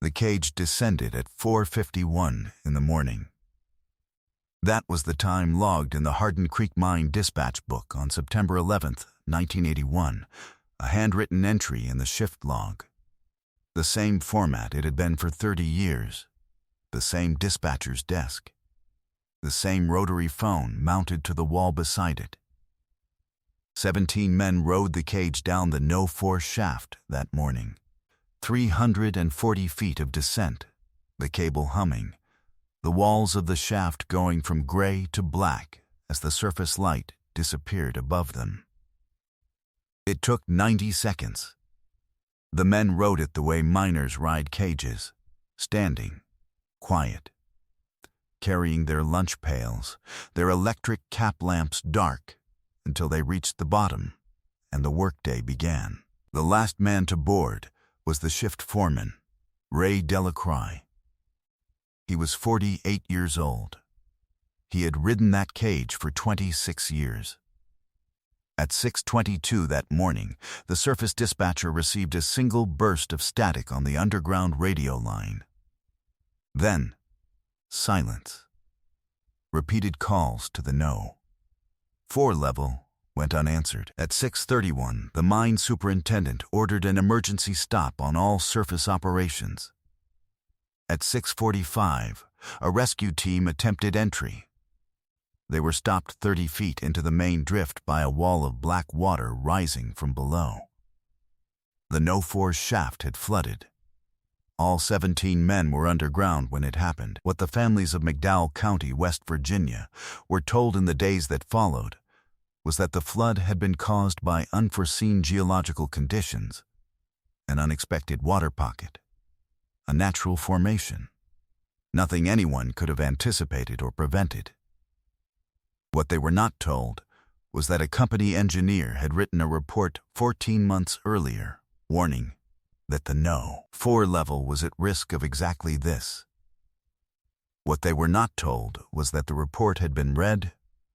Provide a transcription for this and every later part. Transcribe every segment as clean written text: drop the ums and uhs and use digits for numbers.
The cage descended at 4:51 in the morning. That was the time logged in the Hardin Creek Mine dispatch book on September 11, 1981, a handwritten entry in the shift log. The same format it had been for 30 years, the same dispatcher's desk, the same rotary phone mounted to the wall beside it. 17 men rode the cage down the no-force shaft that morning. 340 feet of descent, the cable humming, the walls of the shaft going from gray to black as the surface light disappeared above them. It took 90 seconds. The men rode it the way miners ride cages, standing, quiet, carrying their lunch pails, their electric cap lamps dark, until they reached the bottom and the workday began. The last man to board was the shift foreman, Ray Delacroix. He was 48 years old. He had ridden that cage for 26 years. At 6:22 that morning, the surface dispatcher received a single burst of static on the underground radio line. Then, silence. Repeated calls to the no. 4 level went unanswered. At 6:31, the mine superintendent ordered an emergency stop on all surface operations. At 6:45, a rescue team attempted entry. They were stopped 30 feet into the main drift by a wall of black water rising from below. The no-force shaft had flooded. All 17 men were underground when it happened. What the families of McDowell County, West Virginia, were told in the days that followed was that the flood had been caused by unforeseen geological conditions, an unexpected water pocket, a natural formation, nothing anyone could have anticipated or prevented. What they were not told was that a company engineer had written a report 14 months earlier, warning that the no-4 level was at risk of exactly this. What they were not told was that the report had been read,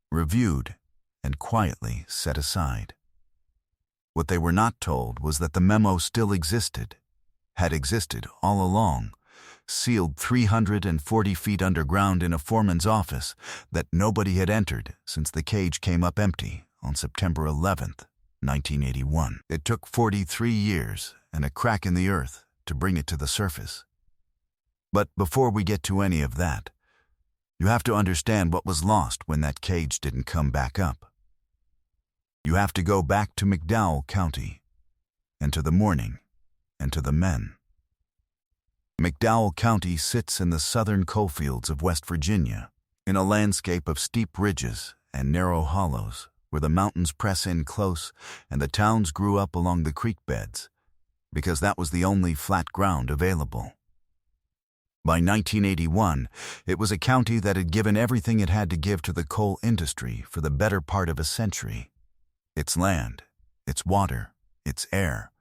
reviewed, and quietly set aside. What they were not told was that the memo still existed, had existed all along, sealed 340 feet underground in a foreman's office that nobody had entered since the cage came up empty on September 11, 1981. It took 43 years and a crack in the earth to bring it to the surface. But before we get to any of that, you have to understand what was lost when that cage didn't come back up. You have to go back to McDowell County, and to the morning, and to the men. McDowell County sits in the southern coalfields of West Virginia, in a landscape of steep ridges and narrow hollows, where the mountains press in close and the towns grew up along the creek beds, because that was the only flat ground available. By 1981, it was a county that had given everything it had to give to the coal industry for the better part of a century. Its land, its water, its air,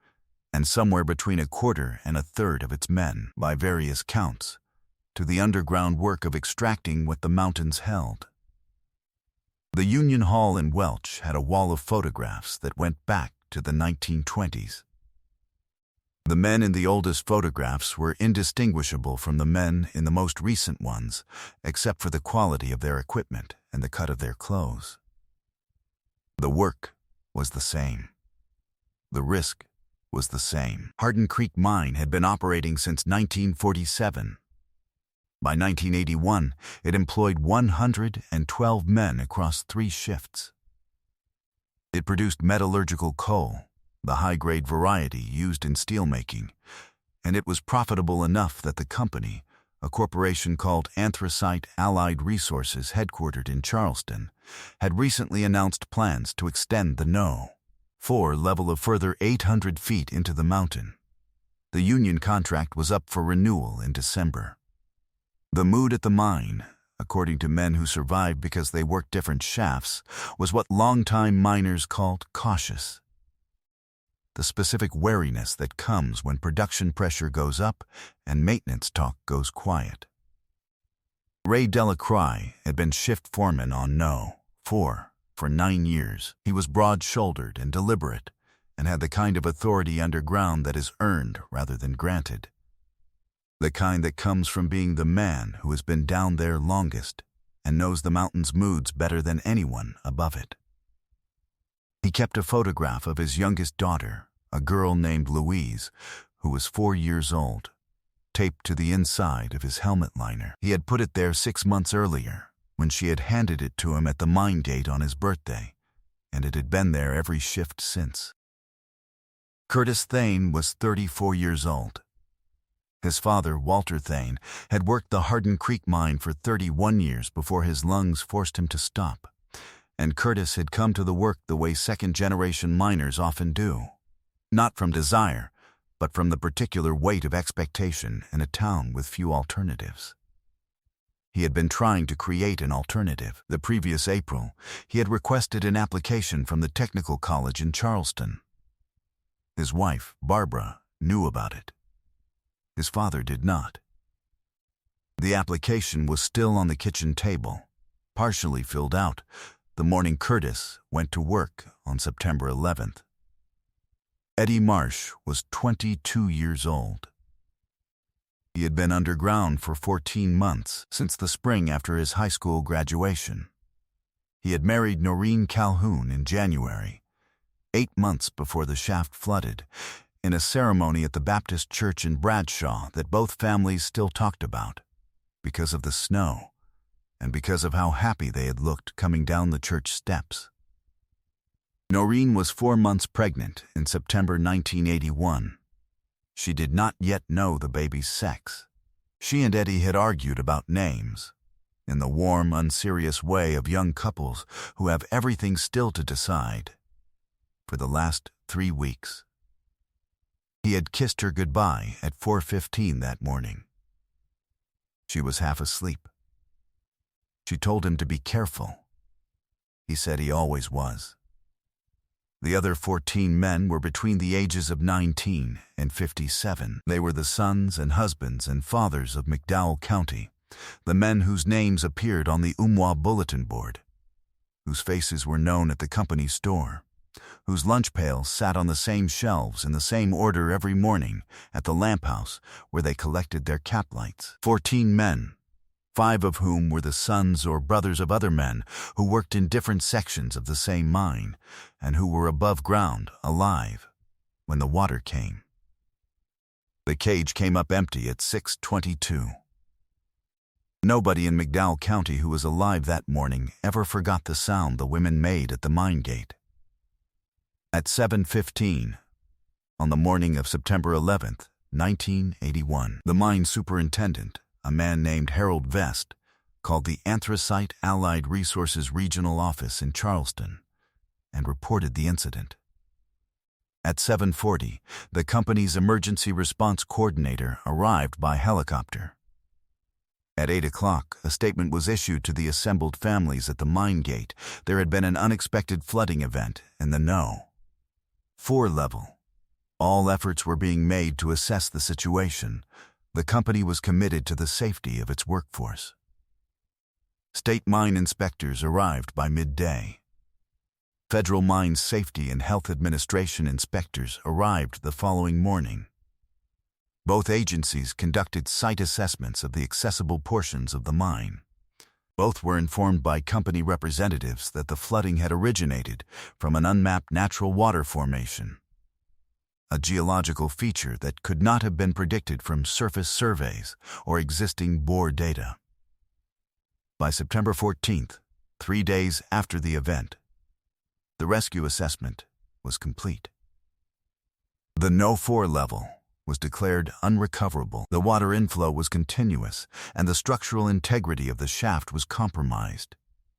and somewhere between 1/4 and 1/3 of its men, by various counts, to the underground work of extracting what the mountains held. The Union Hall in Welch had a wall of photographs that went back to the 1920s. The men in the oldest photographs were indistinguishable from the men in the most recent ones, except for the quality of their equipment and the cut of their clothes. The work was the same. The risk was the same. Hardin Creek Mine had been operating since 1947. By 1981, it employed 112 men across 3 shifts. It produced metallurgical coal, the high-grade variety used in steelmaking, and it was profitable enough that the company, a corporation called Anthracite Allied Resources headquartered in Charleston, had recently announced plans to extend the no-4 level a further 800 feet into the mountain. The union contract was up for renewal in December. The mood at the mine, according to men who survived because they worked different shafts, was what longtime miners called cautious. The specific wariness that comes when production pressure goes up and maintenance talk goes quiet. Ray Delacroix had been shift foreman on no-4 for 9 years. He was broad-shouldered and deliberate, and had the kind of authority underground that is earned rather than granted. The kind that comes from being the man who has been down there longest and knows the mountain's moods better than anyone above it. He kept a photograph of his youngest daughter, a girl named Louise, who was 4 years old, taped to the inside of his helmet liner. He had put it there 6 months earlier, when she had handed it to him at the mine gate on his birthday, and it had been there every shift since. Curtis Thane was 34 years old. His father, Walter Thane, had worked the Hardin Creek mine for 31 years before his lungs forced him to stop, and Curtis had come to the work the way second-generation miners often do, not from desire, but from the particular weight of expectation in a town with few alternatives. He had been trying to create an alternative. The previous April, he had requested an application from the Technical College in Charleston. His wife, Barbara, knew about it. His father did not. The application was still on the kitchen table, partially filled out, the morning Curtis went to work on September 11th. Eddie Marsh was 22 years old. He had been underground for 14 months, since the spring after his high school graduation. He had married Noreen Calhoun in January, 8 months before the shaft flooded, in a ceremony at the Baptist Church in Bradshaw that both families still talked about, because of the snow, and because of how happy they had looked coming down the church steps. Noreen was 4 months pregnant in September 1981. She did not yet know the baby's sex. She and Eddie had argued about names, in the warm, unserious way of young couples who have everything still to decide, for the last 3 weeks. He had kissed her goodbye at 4:15 that morning. She was half asleep. She told him to be careful. He said he always was. The other 14 men were between the ages of 19 and 57. They were the sons and husbands and fathers of McDowell County, the men whose names appeared on the Umwa bulletin board, whose faces were known at the company store, whose lunch pails sat on the same shelves in the same order every morning at the lamp house where they collected their cap lights. 14 men, 5 of whom were the sons or brothers of other men who worked in different sections of the same mine and who were above ground, alive, when the water came. The cage came up empty at 6:22. Nobody in McDowell County who was alive that morning ever forgot the sound the women made at the mine gate. At 7:15, on the morning of September 11th, 1981, the mine superintendent, a man named Harold Vest, called the Anthracite Allied Resources Regional Office in Charleston and reported the incident. At 7:40, the company's emergency response coordinator arrived by helicopter. At 8 o'clock, a statement was issued to the assembled families at the mine gate. There had been an unexpected flooding event in the No. 4 level. All efforts were being made to assess the situation. The company was committed to the safety of its workforce. State mine inspectors arrived by midday. Federal Mine Safety and Health Administration inspectors arrived the following morning. Both agencies conducted site assessments of the accessible portions of the mine. Both were informed by company representatives that the flooding had originated from an unmapped natural water formation, a geological feature that could not have been predicted from surface surveys or existing bore data. By September 14th, 3 days after the event, the rescue assessment was complete. The No. 4 level was declared unrecoverable. The water inflow was continuous, and the structural integrity of the shaft was compromised.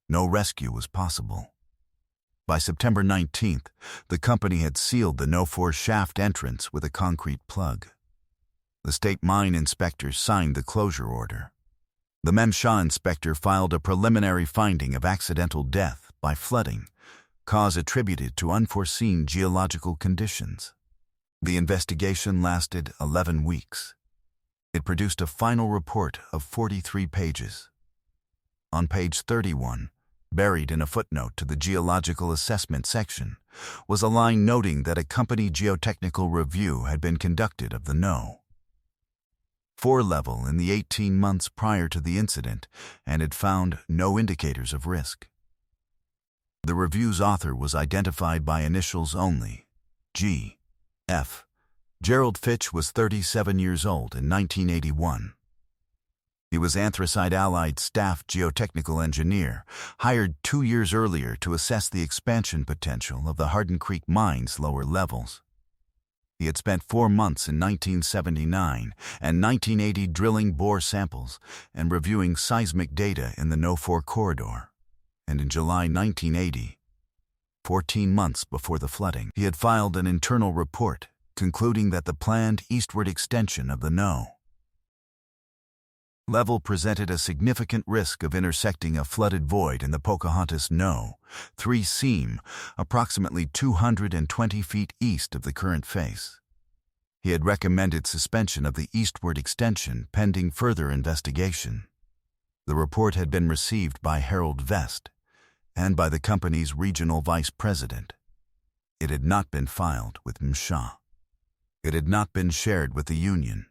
No rescue was possible. By September 19th, the company had sealed the No. 4 shaft entrance with a concrete plug. The state mine inspector signed the closure order. The MSHA inspector filed a preliminary finding of accidental death by flooding, cause attributed to unforeseen geological conditions. The investigation lasted 11 weeks. It produced a final report of 43 pages. On page 31, buried in a footnote to the geological assessment section, was a line noting that a company geotechnical review had been conducted of the No. 4 level in the 18 months prior to the incident and had found no indicators of risk. The review's author was identified by initials only, G. F. Gerald Fitch was 37 years old in 1981. He was Anthracite Allied Staff Geotechnical Engineer, hired 2 years earlier to assess the expansion potential of the Hardin Creek mine's lower levels. He had spent 4 months in 1979 and 1980 drilling bore samples and reviewing seismic data in the No-4 corridor. And in July 1980, 14 months before the flooding, he had filed an internal report concluding that the planned eastward extension of the No. level presented a significant risk of intersecting a flooded void in the Pocahontas No-3 seam, approximately 220 feet east of the current face. He had recommended suspension of the eastward extension pending further investigation. The report had been received by Harold Vest and by the company's regional vice president. It had not been filed with MSHA. It had not been shared with the union.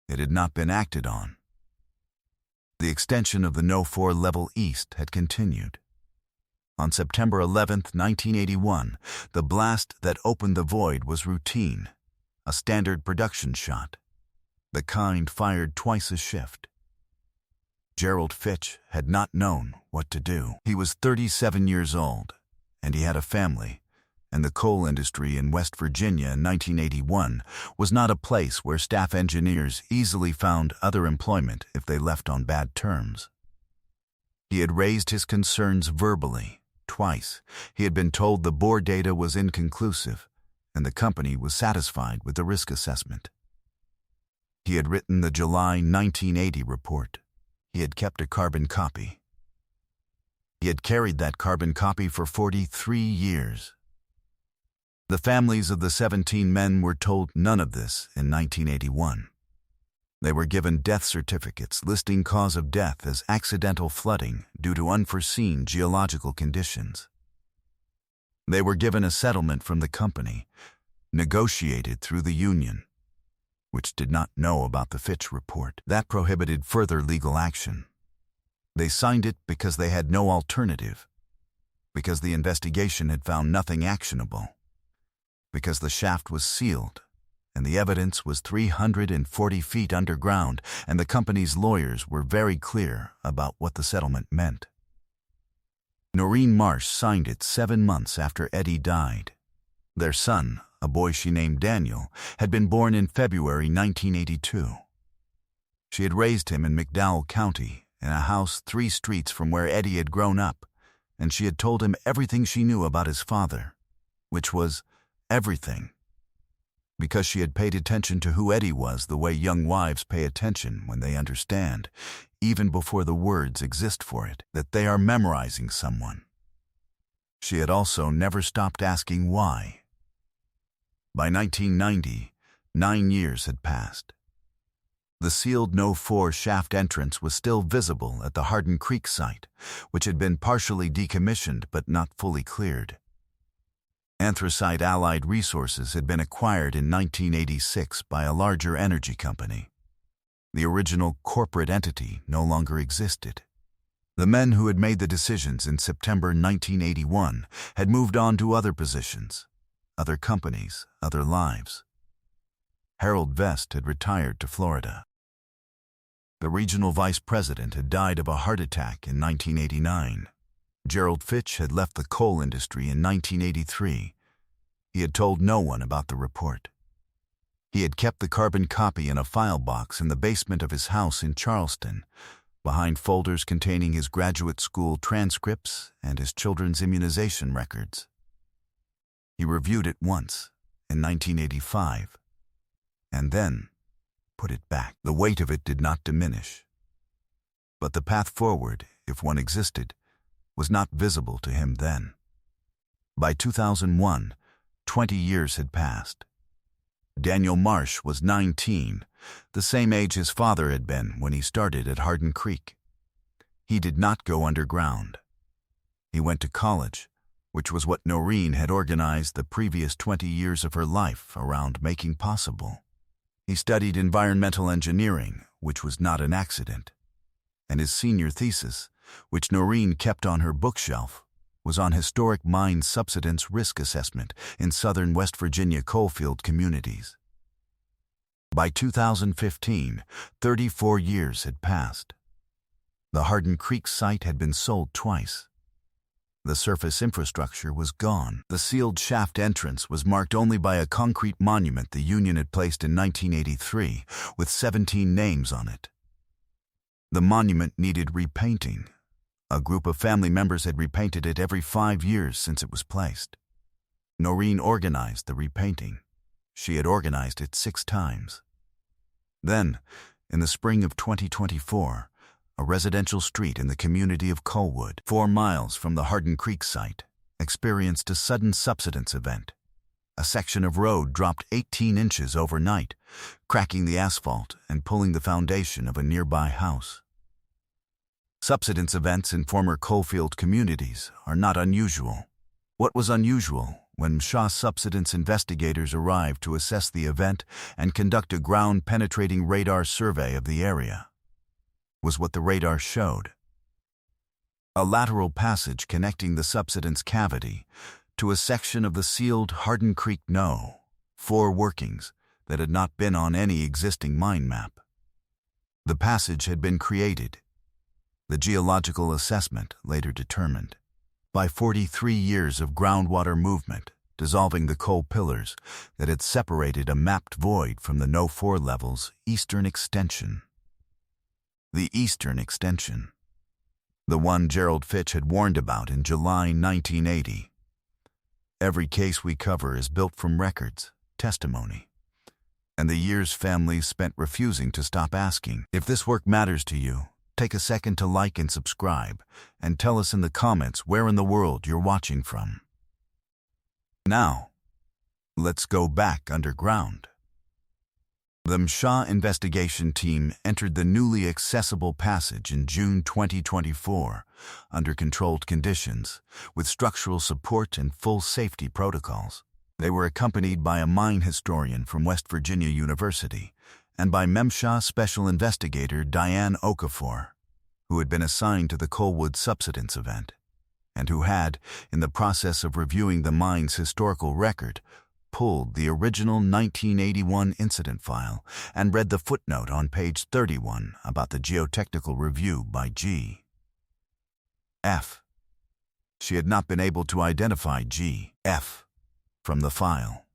It had not been acted on. The extension of the No-4 level east had continued. On September 11, 1981, the blast that opened the void was routine, a standard production shot, the kind fired twice a shift. Gerald Fitch had not known what to do. He was 37 years old, and he had a family, and the coal industry in West Virginia in 1981 was not a place where staff engineers easily found other employment if they left on bad terms. He had raised his concerns verbally, twice. He had been told the bore data was inconclusive, and the company was satisfied with the risk assessment. He had written the July 1980 report. He had kept a carbon copy. He had carried that carbon copy for 43 years. The families of the 17 men were told none of this in 1981. They were given death certificates listing cause of death as accidental flooding due to unforeseen geological conditions. They were given a settlement from the company, negotiated through the union, which did not know about the Fitch report. That prohibited further legal action. They signed it because they had no alternative, because the investigation had found nothing actionable, because the shaft was sealed, and the evidence was 340 feet underground, and the company's lawyers were very clear about what the settlement meant. Noreen Marsh signed it 7 months after Eddie died. Their son, a boy she named Daniel, had been born in February 1982. She had raised him in McDowell County, in a house 3 streets from where Eddie had grown up, and she had told him everything she knew about his father, which was everything, because she had paid attention to who Eddie was the way young wives pay attention when they understand, even before the words exist for it, that they are memorizing someone. She had also never stopped asking why. By 1990, 9 years had passed. The sealed No-4 shaft entrance was still visible at the Hardin Creek site, which had been partially decommissioned but not fully cleared. Anthracite Allied Resources had been acquired in 1986 by a larger energy company. The original corporate entity no longer existed. The men who had made the decisions in September 1981 had moved on to other positions, other companies, other lives. Harold Vest had retired to Florida. The regional vice president had died of a heart attack in 1989. Gerald Fitch had left the coal industry in 1983. He had told no one about the report. He had kept the carbon copy in a file box in the basement of his house in Charleston, behind folders containing his graduate school transcripts and his children's immunization records. He reviewed it once, in 1985, and then put it back. The weight of it did not diminish. But the path forward, if one existed, was not visible to him then. By 2001, 20 years had passed. Daniel Marsh was 19, the same age his father had been when he started at Hardin Creek. He did not go underground. He went to college, which was what Noreen had organized the previous 20 years of her life around making possible. He studied environmental engineering, which was not an accident, and his senior thesis, which Noreen kept on her bookshelf, was on historic mine subsidence risk assessment in southern West Virginia coalfield communities. By 2015, 34 years had passed. The Hardin Creek site had been sold twice. The surface infrastructure was gone. The sealed shaft entrance was marked only by a concrete monument the Union had placed in 1983, with 17 names on it. The monument needed repainting. A group of family members had repainted it every 5 years since it was placed. Noreen organized the repainting. She had organized it 6 times. Then, in the spring of 2024, a residential street in the community of Colwood, 4 miles from the Hardin Creek site, experienced a sudden subsidence event. A section of road dropped 18 inches overnight, cracking the asphalt and pulling the foundation of a nearby house. Subsidence events in former coalfield communities are not unusual. What was unusual when MSHA subsidence investigators arrived to assess the event and conduct a ground-penetrating radar survey of the area was what the radar showed. A lateral passage connecting the subsidence cavity to a section of the sealed Hardin Creek No. 4 workings that had not been on any existing mine map. The passage had been created, the geological assessment later determined, by 43 years of groundwater movement dissolving the coal pillars that had separated a mapped void from the No. 4 level's eastern extension. The eastern extension. The one Gerald Fitch had warned about in July 1980. Every case we cover is built from records, testimony, and the years families spent refusing to stop asking. If this work matters to you, take a second to like and subscribe, and tell us in the comments where in the world you're watching from. Now, let's go back underground. The MSHA investigation team entered the newly accessible passage in June 2024 under controlled conditions, with structural support and full safety protocols. They were accompanied by a mine historian from West Virginia University and by MSHA Special Investigator Diane Okafor, who had been assigned to the Colwood subsidence event, and who had, in the process of reviewing the mine's historical record, pulled the original 1981 incident file and read the footnote on page 31 about the geotechnical review by G.F. She had not been able to identify G.F. from the file.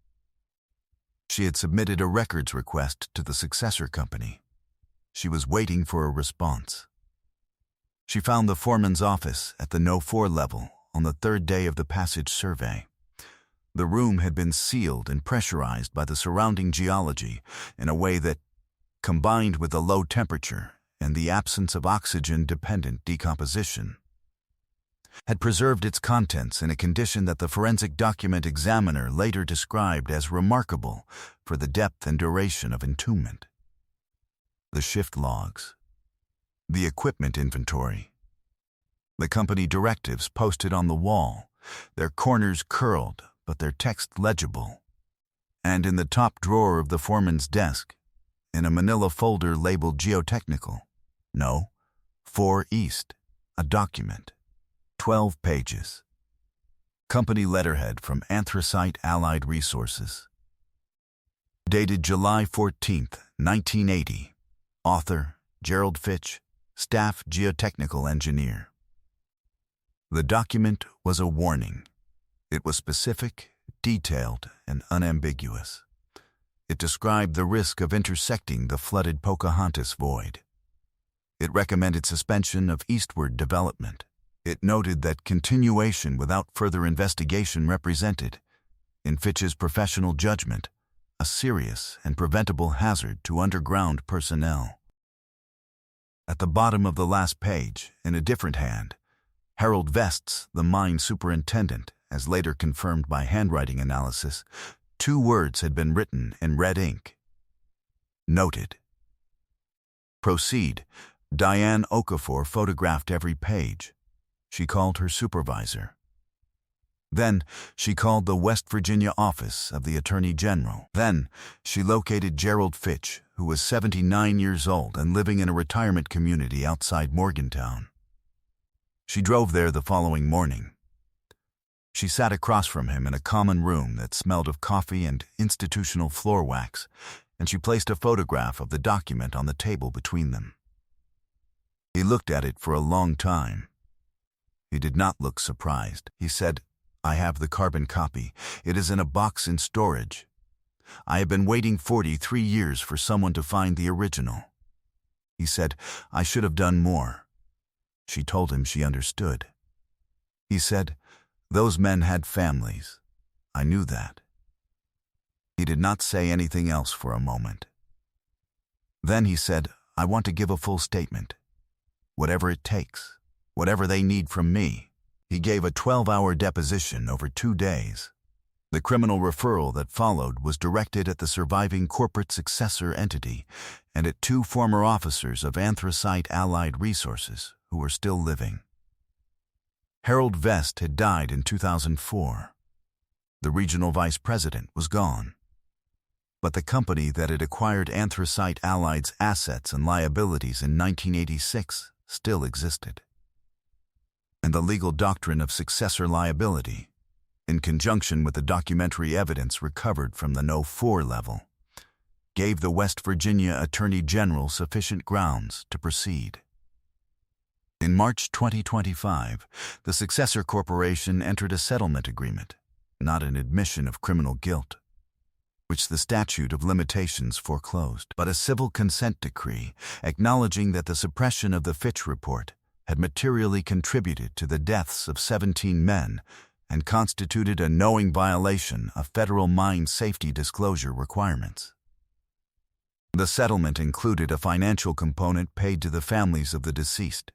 She had submitted a records request to the successor company. She was waiting for a response. She found the foreman's office at the No. 4 level on the 3rd day of the passage survey. The room had been sealed and pressurized by the surrounding geology in a way that, combined with the low temperature and the absence of oxygen-dependent decomposition, had preserved its contents in a condition that the forensic document examiner later described as remarkable for the depth and duration of entombment. The shift logs, the equipment inventory, the company directives posted on the wall, their corners curled but their text legible, and in the top drawer of the foreman's desk, in a manila folder labeled Geotechnical, No. 4 East, a document, 12 pages. Company letterhead from Anthracite Allied Resources. Dated July 14, 1980. Author, Gerald Fitch, Staff Geotechnical Engineer. The document was a warning. It was specific, detailed, and unambiguous. It described the risk of intersecting the flooded Pocahontas Void. It recommended suspension of eastward development. It noted that continuation without further investigation represented, in Fitch's professional judgment, a serious and preventable hazard to underground personnel. At the bottom of the last page, in a different hand, Harold Vests, the mine superintendent, as later confirmed by handwriting analysis, 2 words had been written in red ink. Noted. Proceed. Diane Okafor photographed every page. She called her supervisor. Then she called the West Virginia office of the Attorney General. Then she located Gerald Fitch, who was 79 years old and living in a retirement community outside Morgantown. She drove there the following morning. She sat across from him in a common room that smelled of coffee and institutional floor wax, and she placed a photograph of the document on the table between them. He looked at it for a long time. He did not look surprised. He said, "I have the carbon copy. It is in a box in storage. I have been waiting 43 years for someone to find the original." He said, "I should have done more." She told him she understood. He said, "Those men had families. I knew that." He did not say anything else for a moment. Then he said, "I want to give a full statement. Whatever it takes, whatever they need from me." He gave a 12-hour deposition over 2 days. The criminal referral that followed was directed at the surviving corporate successor entity and at 2 former officers of Anthracite Allied Resources who were still living. Harold Vest had died in 2004. The regional vice president was gone. But the company that had acquired Anthracite Allied's assets and liabilities in 1986 still existed. And the legal doctrine of successor liability, in conjunction with the documentary evidence recovered from the No. 4 level, gave the West Virginia Attorney General sufficient grounds to proceed. In March 2025, the successor corporation entered a settlement agreement, not an admission of criminal guilt, which the statute of limitations foreclosed, but a civil consent decree acknowledging that the suppression of the Fitch report had materially contributed to the deaths of 17 men and constituted a knowing violation of federal mine safety disclosure requirements. The settlement included a financial component paid to the families of the deceased,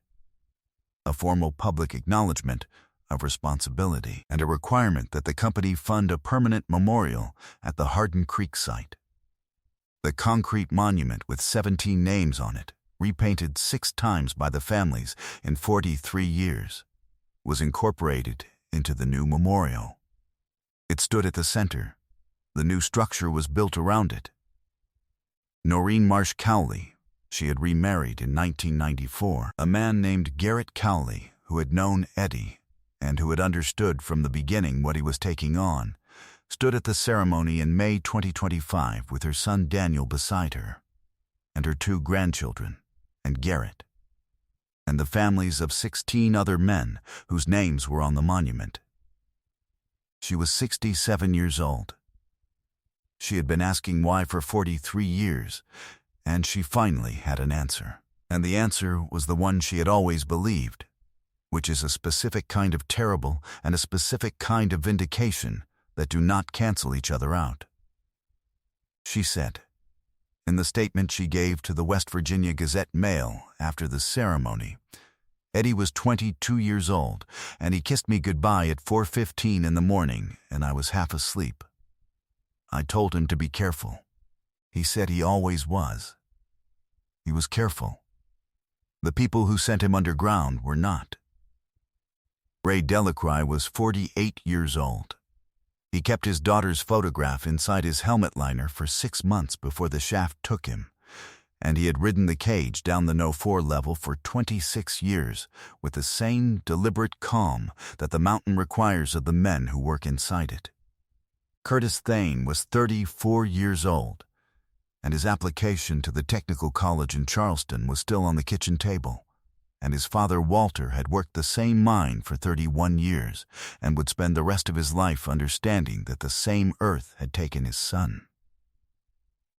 a formal public acknowledgement of responsibility, and a requirement that the company fund a permanent memorial at the Hardin Creek site. The concrete monument with 17 names on it, repainted 6 times by the families in 43 years, was incorporated into the new memorial. It stood at the center. The new structure was built around it. Noreen Marsh Cowley, she had remarried in 1994, a man named Garrett Cowley who had known Eddie and who had understood from the beginning what he was taking on, stood at the ceremony in May 2025 with her son Daniel beside her, and her 2 grandchildren, and Garrett, and the families of 16 other men whose names were on the monument. She was 67 years old. She had been asking why for 43 years, and she finally had an answer. And the answer was the one she had always believed, which is a specific kind of terrible and a specific kind of vindication that do not cancel each other out. She said, in the statement she gave to the West Virginia Gazette-Mail after the ceremony, "Eddie was 22 years old, and he kissed me goodbye at 4:15 in the morning, and I was half asleep. I told him to be careful. He said he always was. He was careful. The people who sent him underground were not." Ray Delacroix was 48 years old. He kept his daughter's photograph inside his helmet liner for 6 months before the shaft took him, and he had ridden the cage down the No. 4 level for 26 years with the same deliberate calm that the mountain requires of the men who work inside it. Curtis Thane was 34 years old, and his application to the Technical College in Charleston was still on the kitchen table, and his father Walter had worked the same mine for 31 years and would spend the rest of his life understanding that the same earth had taken his son.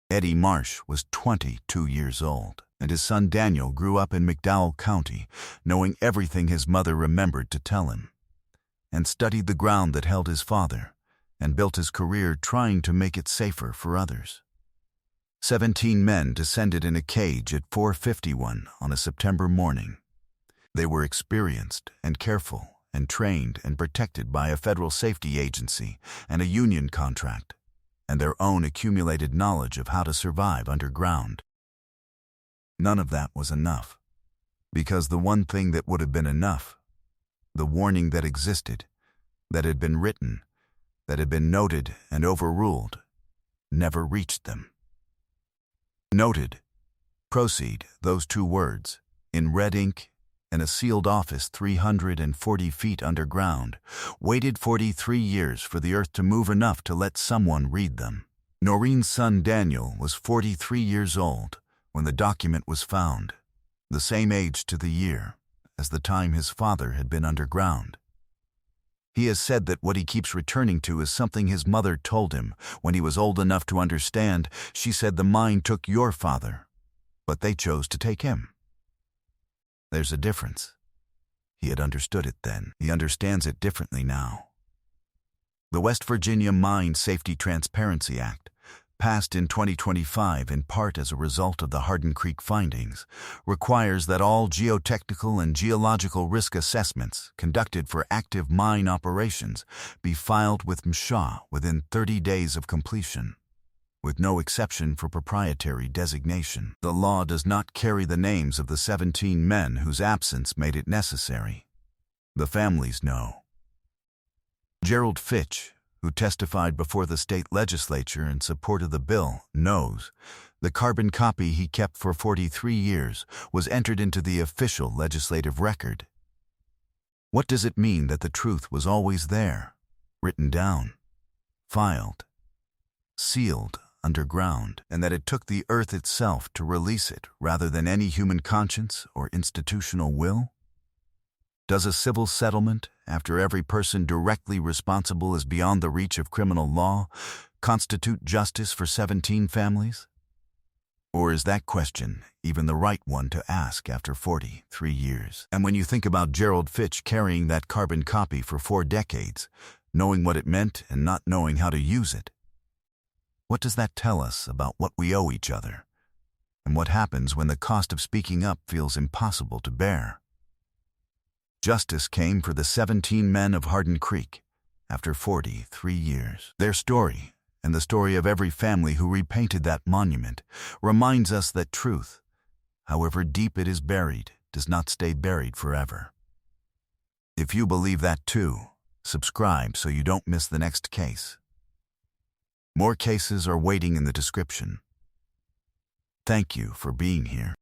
Eddie Marsh was 22 years old, and his son Daniel grew up in McDowell County, knowing everything his mother remembered to tell him, and studied the ground that held his father, and built his career trying to make it safer for others. 17 men descended in a cage at 4:51 on a September morning. They were experienced and careful and trained and protected by a federal safety agency and a union contract, and their own accumulated knowledge of how to survive underground. None of that was enough, because the one thing that would have been enough, the warning that existed, that had been written, that had been noted and overruled, never reached them. Noted. Proceed, those two words, in red ink, in a sealed office 340 feet underground, waited 43 years for the earth to move enough to let someone read them. Noreen's son Daniel was 43 years old when the document was found, the same age to the year as the time his father had been underground. He has said that what he keeps returning to is something his mother told him when he was old enough to understand. She said the mine took your father, but they chose to take him. There's a difference. He had understood it then. He understands it differently now. The West Virginia Mine Safety Transparency Act, passed in 2025 in part as a result of the Hardin Creek findings, requires that all geotechnical and geological risk assessments conducted for active mine operations be filed with MSHA within 30 days of completion, with no exception for proprietary designation. The law does not carry the names of the 17 men whose absence made it necessary. The families know. Gerald Fitch, who testified before the state legislature in support of the bill, knows the carbon copy he kept for 43 years was entered into the official legislative record. What does it mean that the truth was always there, written down, filed, sealed underground, and that it took the earth itself to release it rather than any human conscience or institutional will? Does a civil settlement, after every person directly responsible is beyond the reach of criminal law, constitute justice for 17 families? Or is that question even the right one to ask after 43 years? And when you think about Gerald Fitch carrying that carbon copy for 4 decades, knowing what it meant and not knowing how to use it, what does that tell us about what we owe each other, and what happens when the cost of speaking up feels impossible to bear? Justice came for the 17 men of Hardin Creek after 43 years. Their story, and the story of every family who repainted that monument, reminds us that truth, however deep it is buried, does not stay buried forever. If you believe that too, subscribe so you don't miss the next case. More cases are waiting in the description. Thank you for being here.